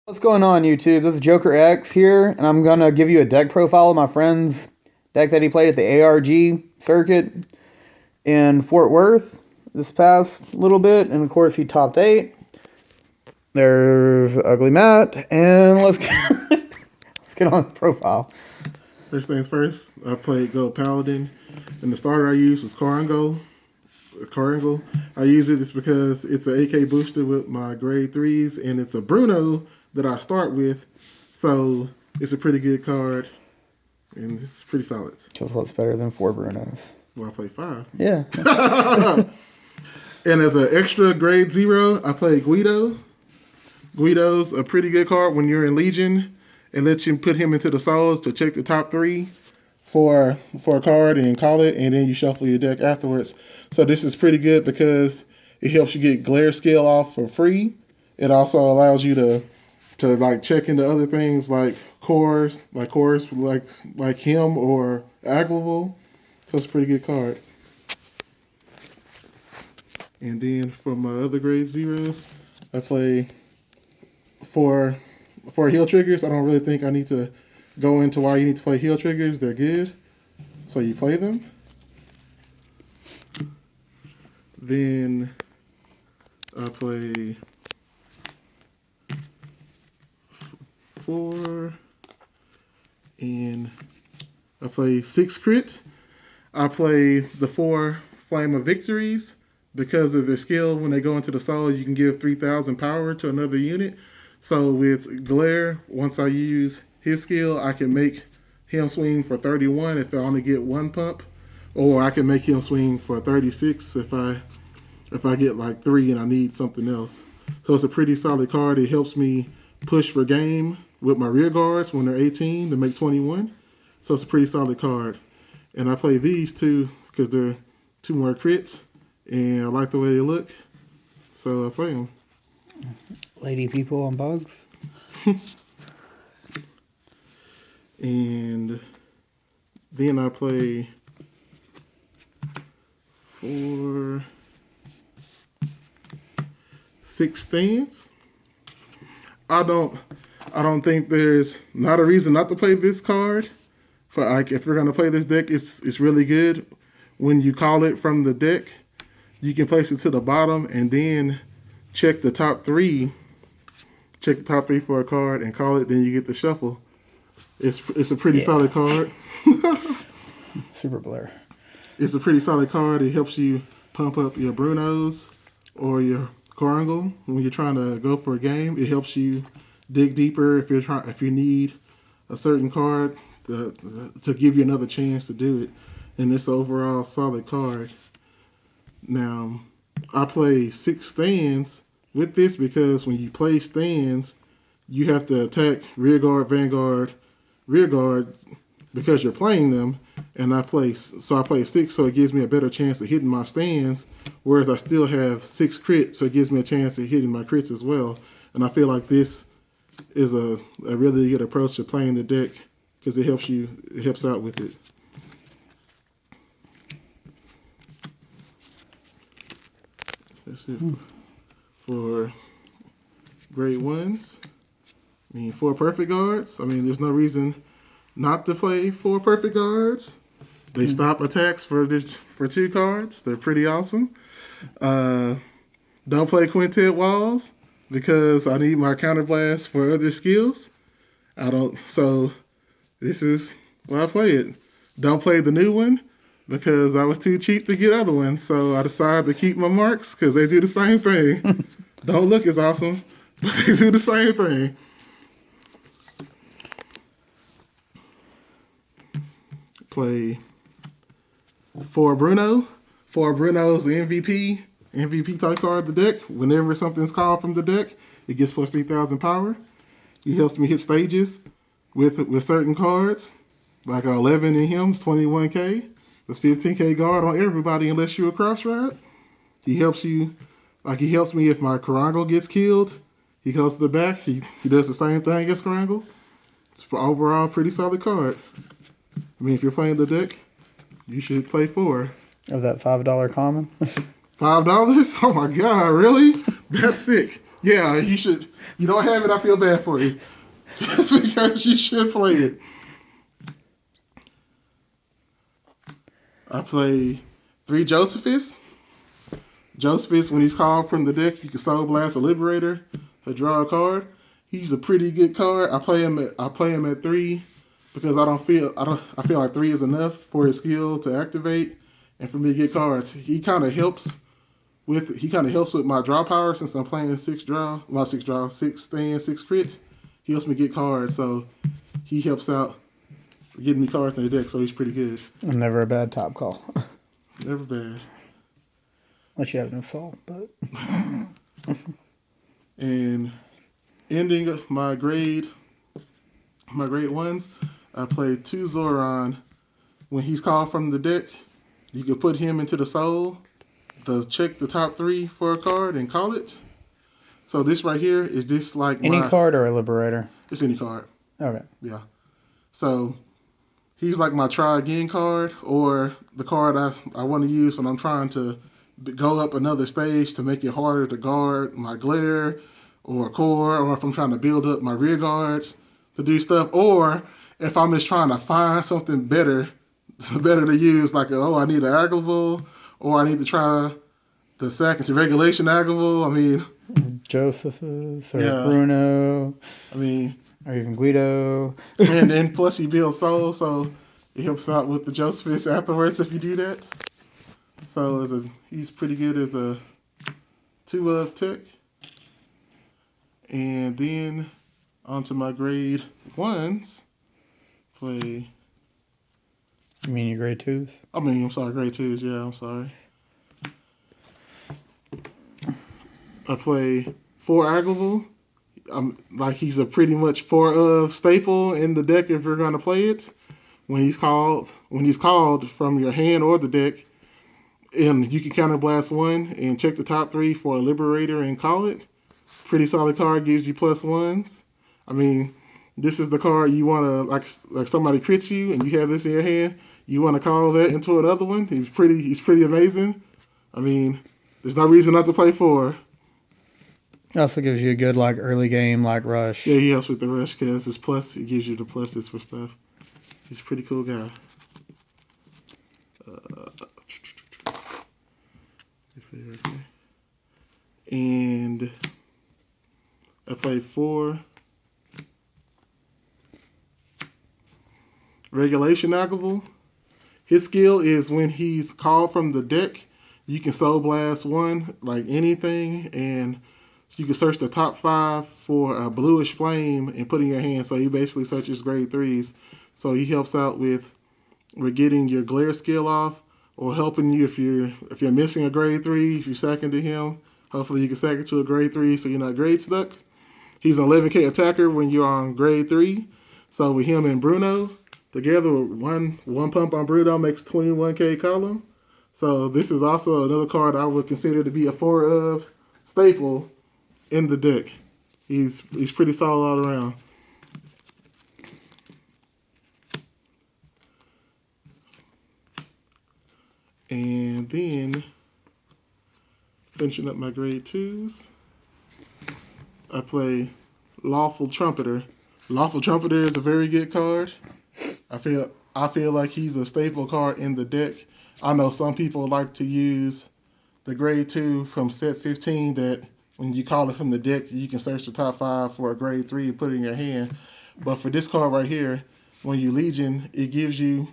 What's going on, YouTube? This is Joker X here, and I'm gonna give you a deck profile of my friend's deck that he played at the ARG circuit in Fort Worth this past little bit, and of course he topped 8. There's Ugly Matt, and let's get on the profile. First things first, I played Gold Paladin, and the starter I used was Corango. I use it just because it's an AK booster with my grade 3s, and it's a Bruno that I start with, so it's a pretty good card, and it's pretty solid. Just what's better than 4 Brunos? Well, I play 5. Yeah. And as an extra grade 0, I play Guido. Guido's a pretty good card when you're in Legion. It lets you put him into the souls to check the top 3 for a card and call it, and then you shuffle your deck afterwards. So this is pretty good because it helps you get glare scale off for free. It also allows you to like check into other things like cores like him or Aglavul. So it's a pretty good card. And then for my other grade 0s, I play for heal triggers. I don't really think I need to go into why you need to play heal triggers. They're good, so you play them. Then I play 4, and I play 6 crit. I play the 4 Flame of Victories because of their skill. When they go into the soul, you can give 3,000 power to another unit. So with Glare, once I use his skill, I can make him swing for 31 if I only get 1 pump, or I can make him swing for 36 if I get like 3 and I need something else. So it's a pretty solid card. It helps me push for game with my rear guards when they're 18 to make 21. So it's a pretty solid card. And I play these two because they're 2 more crits, and I like the way they look, so I play them. Lady people on bugs. And then I play 4, 6 stands. I don't think there's not a reason not to play this card. For like, if you're gonna play this deck, it's really good. When you call it from the deck, you can place it to the bottom and then check the top 3. Check the top 3 for a card and call it. Then you get the shuffle. It's a pretty solid card. Super blur. It's a pretty solid card. It helps you pump up your Brunos or your Corango when you're trying to go for a game. It helps you dig deeper if you need a certain card to give you another chance to do it. And it's an overall solid card. Now, I play 6 stands with this because when you play stands, you have to attack rearguard, Vanguard, rearguard because you're playing them. And I play 6, so it gives me a better chance of hitting my stands, whereas I still have 6 crits, so it gives me a chance of hitting my crits as well. And I feel like this is a really good approach to playing the deck because it helps out with it. That's it for grade 1s. I mean, 4 perfect guards. I mean, there's no reason not to play 4 perfect guards. They stop attacks for 2 cards. They're pretty awesome. Don't play quintet walls because I need my counterblast for other skills. So this is why I play it. Don't play the new one because I was too cheap to get other ones. So I decided to keep my marks because they do the same thing. Don't look as awesome, but they do the same thing. Play 4 Bruno. 4 Bruno's the MVP type card of the deck. Whenever something's called from the deck, it gets plus 3,000 power. He helps me hit stages with certain cards. Like 11 in him is 21k. That's 15k guard on everybody unless you're a cross ride. He helps you, like he helps me if my Corango gets killed. He goes to the back. He does the same thing as Corango. It's overall pretty solid card. I mean, if you're playing the deck, you should play 4. Of that $5 common. $5? Oh my God, really? That's sick. Yeah, you should. You don't have it. I feel bad for you because you should play it. I play 3 Josephus. Josephus, when he's called from the deck, you can Soul Blast a Liberator to draw a card. He's a pretty good card. I play him at 3 because I feel like 3 is enough for his skill to activate and for me to get cards. He kind of helps with my draw power since I'm playing 6 stand, 6 crit. He helps me get cards, so he helps out getting me cards in the deck, so he's pretty good. Never a bad top call. Never bad. Unless you have no soul, but. And ending my grade 1s, I played 2 Zoran. When he's called from the deck, you can put him into the soul, check the top 3 for a card and call it. So this right here is just like any card or a liberator? It's any card. Okay. Yeah. So he's like my try again card, or the card I want to use when I'm trying to go up another stage to make it harder to guard my glare or core, or if I'm trying to build up my rear guards to do stuff, or if I'm just trying to find something better to use, like, I need an Agraville, or I need to try the second to regulation Agraville. I mean, Josephus or Bruno. I mean, or even Guido. and plus he builds soul, so it helps out with the Josephus afterwards if you do that. So he's pretty good as a 2 tech. And then onto my grade 1s. Play. You mean your grade 2s? I'm sorry, grade 2s. Yeah, I'm sorry. I play 4 Agraville. He's a pretty much 4 of staple in the deck if you're gonna play it. When he's called from your hand or the deck, and you can counterblast 1 and check the top 3 for a liberator and call it. Pretty solid card, gives you +1s. I mean, this is the card you want to, like somebody crits you and you have this in your hand, you want to call that into another one. He's pretty amazing. I mean, there's no reason not to play 4. It also gives you a good early game rush. Yeah, he helps with the rush because his plus, it gives you the pluses for stuff. He's a pretty cool guy. And I play 4 regulation Agraville. His skill is when he's called from the deck, you can Soul Blast 1 like anything, and you can search the top 5 for a Bluish Flame and put in your hand. So he basically searches grade 3s. So he helps out with getting your glare skill off, or helping you if you're missing a grade 3, if you're second to him. Hopefully you can sack it to a grade 3 so you're not grade stuck. He's an 11k attacker when you're on grade 3. So with him and Bruno together, one pump on Bruno makes 21k column. So this is also another card I would consider to be a 4 of staple in the deck. He's pretty solid all around. And then finishing up my grade 2s, I play Lawful Trumpeter. Lawful Trumpeter is a very good card. I feel like he's a staple card in the deck. I know some people like to use the grade 2 from set 15 that when you call it from the deck, you can search the top 5 for a grade 3 and put it in your hand. But for this card right here, when you Legion, it gives you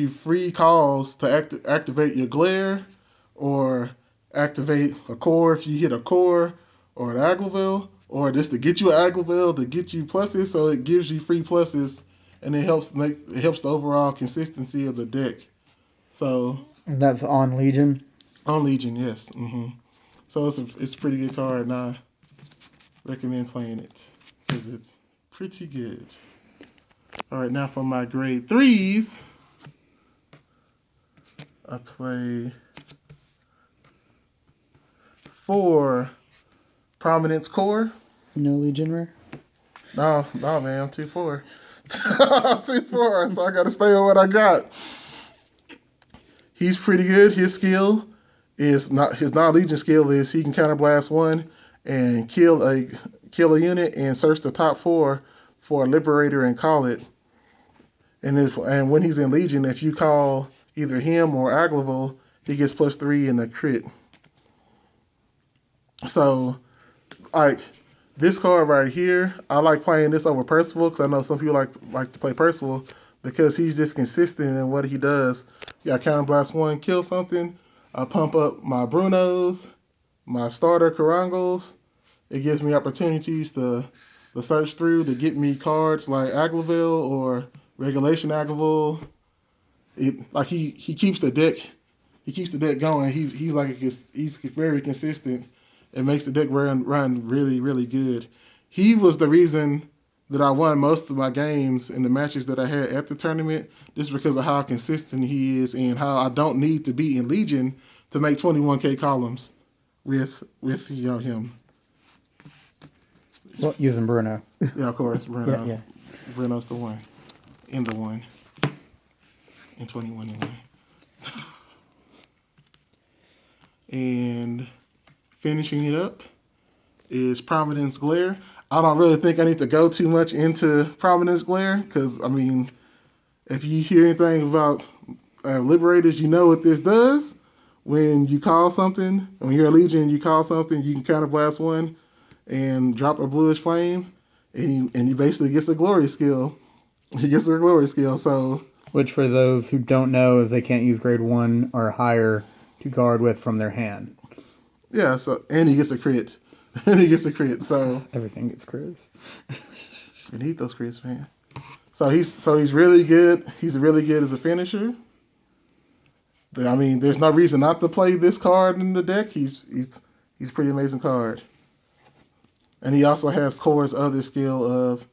free calls to activate your glare, or activate a core if you hit a core, or an Agraville, or just to get you an Agraville to get you pluses. So it gives you free pluses, and it helps the overall consistency of the deck. So that's on Legion. On Legion, yes. Mm-hmm. So it's a pretty good card, and I recommend playing it because it's pretty good. All right, now for my grade 3s. I play 4 Prominence Core. No Legion rare? No, man, I'm 2-4. I'm 2-4, so I got to stay on what I got. He's pretty good. His skill is not his non-Legion skill is he can counterblast 1 and kill a unit and search the top 4 for a Liberator and call it. And when he's in Legion, if you call either him or Aglavol, he gets +3 in the crit. So, like, this card right here, I like playing this over Percival because I know some people like to play Percival because he's just consistent in what he does. Yeah, counterblast 1, kill something. I pump up my Brunos, my starter Karangles. It gives me opportunities to search through to get me cards like Aglavil or Regulation Aglavil. He keeps the deck. He keeps the deck going. He's very consistent. It makes the deck run really, really good. He was the reason that I won most of my games in the matches that I had at the tournament, just because of how consistent he is and how I don't need to be in Legion to make 21K columns with him. Well, using Bruno. Yeah, of course, Bruno. Yeah. Bruno's the one. In the one. In 21 and 1. And finishing it up is Providence Glare. I don't really think I need to go too much into Providence Glare because, I mean, if you hear anything about Liberators, you know what this does. When you call something, when you're a Legion, you call something, you can counterblast 1 and drop a Bluish Flame, and he basically gets a glory skill. He gets a glory skill, so... Which, for those who don't know, is they can't use grade 1 or higher to guard with from their hand. Yeah, so... And he gets a crit. And he gets a crit, so... Everything gets crits. We need those crits, man. So he's really good. He's really good as a finisher. But, I mean, there's no reason not to play this card in the deck. He's a pretty amazing card. And he also has Core's other skill of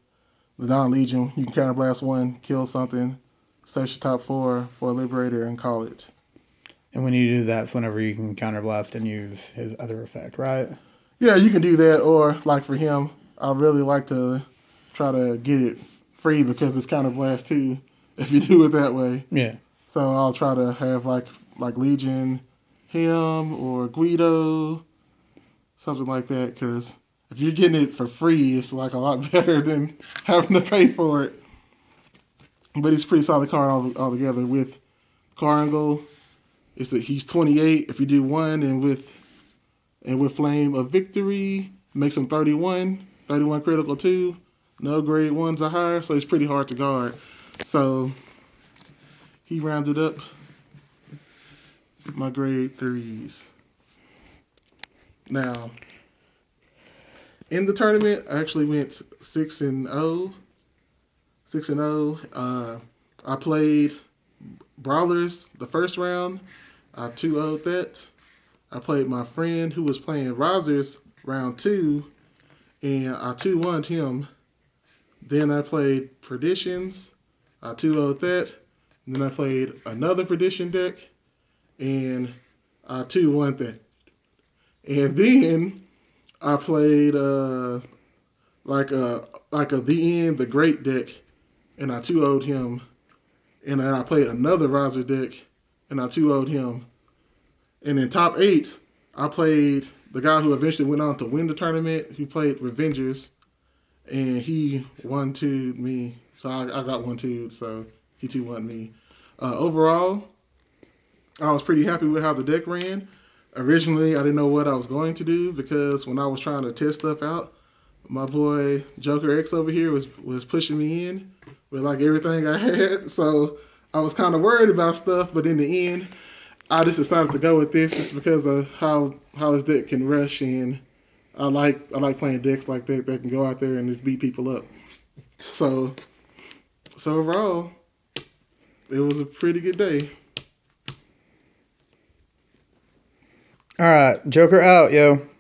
the non-Legion. You can counterblast 1, kill something, search the top 4 for a Liberator, and call it. And when you do that, it's whenever you can counterblast and use his other effect, right? Yeah, you can do that. Or, like for him, I really like to try to get it free because it's counterblast too, if you do it that way. Yeah. So I'll try to have like Legion, him, or Guido, something like that, because if you're getting it for free, it's like a lot better than having to pay for it. But it's a pretty solid card altogether. With Carangle, he's 28. If you do 1 and with Flame of Victory, makes him 31. 31 critical too. No grade 1s or higher, so it's pretty hard to guard. So he rounded up my grade 3s. Now, in the tournament, I actually went 6-0. 6-0. I played Brawlers the first round. I 2-0'd that. I played my friend who was playing Risers round 2, and I 2-1'd him. Then I played Perditions. I 2-0'd that. And then I played another Perdition deck, and I 2-1'd that. And then I played The End, the Great deck, and I 2-0'd him. And then I played another Riser deck, and I 2-0'd him. And in top 8, I played the guy who eventually went on to win the tournament, who played Revengers, and he 1-2'd me. So I got 1-2'd, so he 2-1'd me. Overall, I was pretty happy with how the deck ran. Originally, I didn't know what I was going to do because when I was trying to test stuff out, my boy Joker X over here was pushing me in with like everything I had. So I was kind of worried about stuff, but in the end, I just decided to go with this just because of how this deck can rush, and I like playing decks like that that can go out there and just beat people up. So overall, it was a pretty good day. All right, Joker out, yo.